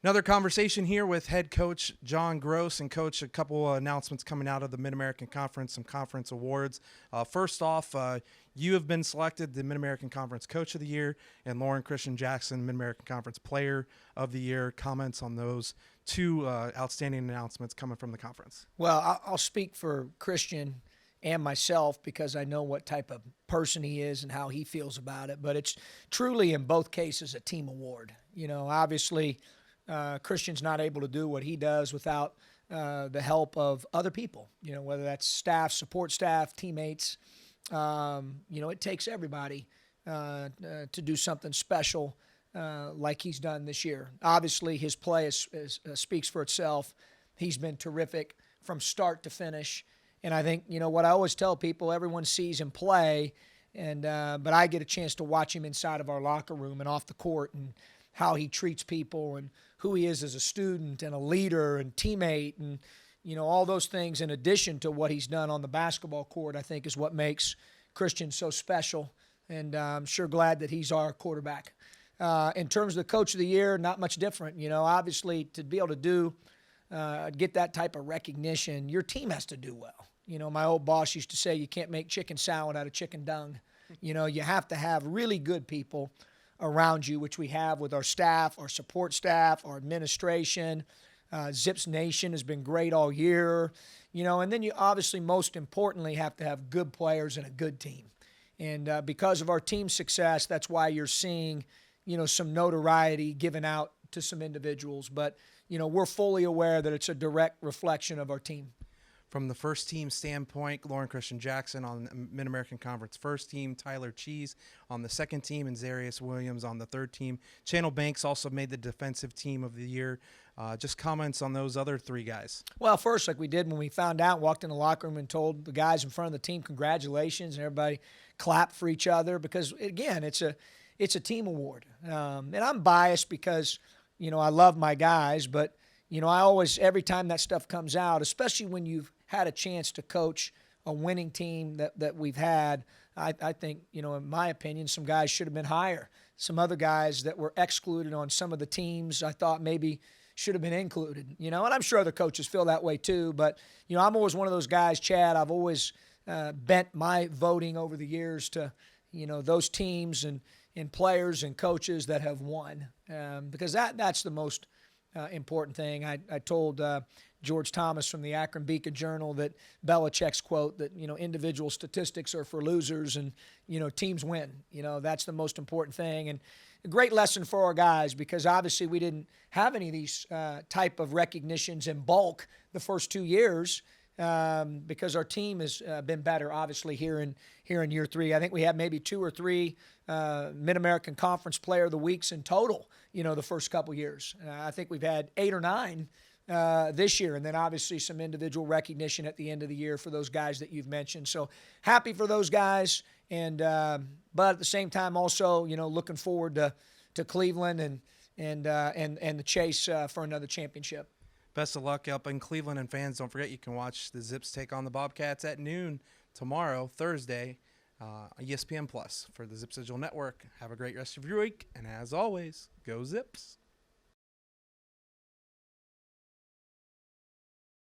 Another conversation here with head coach John Gross. And coach, a couple of announcements coming out of the Mid-American Conference, some conference awards. First off, you have been selected the Mid-American Conference Coach of the Year, and Lauren Christian Jackson, Mid-American Conference Player of the Year. Comments on those two outstanding announcements coming from the conference? Well, I'll speak for Christian and myself because I know what type of person he is and how he feels about it. But it's truly, in both cases, a team award. Obviously, Christian's not able to do what he does without the help of other people, whether that's staff, support staff, teammates. It takes everybody to do something special like he's done this year. Obviously, his play speaks for itself. He's been terrific from start to finish. And I think, what I always tell people, everyone sees him play, but I get a chance to watch him inside of our locker room and off the court and how he treats people and who he is as a student and a leader and teammate and, all those things in addition to what he's done on the basketball court, I think is what makes Christian so special. And I'm sure glad that he's our quarterback. In terms of the Coach of the Year, not much different. Obviously, to be able to get that type of recognition, your team has to do well. My old boss used to say you can't make chicken salad out of chicken dung. You have to have really good people around you, which we have with our staff, our support staff, our administration. Zips Nation has been great all year. And then you obviously, most importantly, have to have good players and a good team. And because of our team success, that's why you're seeing, some notoriety given out to some individuals. But, we're fully aware that it's a direct reflection of our team. From the first team standpoint, Lauren Christian Jackson on the Mid-American Conference first team, Tyler Cheese on the second team, and Zarius Williams on the third team. Channel Banks also made the defensive team of the year. Just comments on those other three guys. Well, first, like we did when we found out, walked in the locker room and told the guys in front of the team congratulations, and everybody clapped for each other because, again, it's a team award. And I'm biased because, I love my guys, but I always, every time that stuff comes out, especially when you've had a chance to coach a winning team that we've had, I think, in my opinion, some guys should have been higher. Some other guys that were excluded on some of the teams I thought maybe should have been included, and I'm sure other coaches feel that way too. But, I'm always one of those guys, Chad, I've always bent my voting over the years to, those teams and players and coaches that have won because that's the most important thing. I told George Thomas from the Akron Beacon Journal that Belichick's quote that, individual statistics are for losers and, teams win. That's the most important thing. And a great lesson for our guys because obviously we didn't have any of these type of recognitions in bulk the first 2 years because our team has been better, obviously, here in year three. I think we had maybe 2 or 3 Mid-American Conference Player of the Weeks in total, the first couple years. I think we've had 8 or 9 this year, and then obviously some individual recognition at the end of the year for those guys that you've mentioned. So happy for those guys, and but at the same time also, looking forward to Cleveland and the chase for another championship. Best of luck up in Cleveland, and fans, don't forget you can watch the Zips take on the Bobcats at noon tomorrow, Thursday, ESPN Plus for the Zips Digital Network. Have a great rest of your week, and as always, go Zips.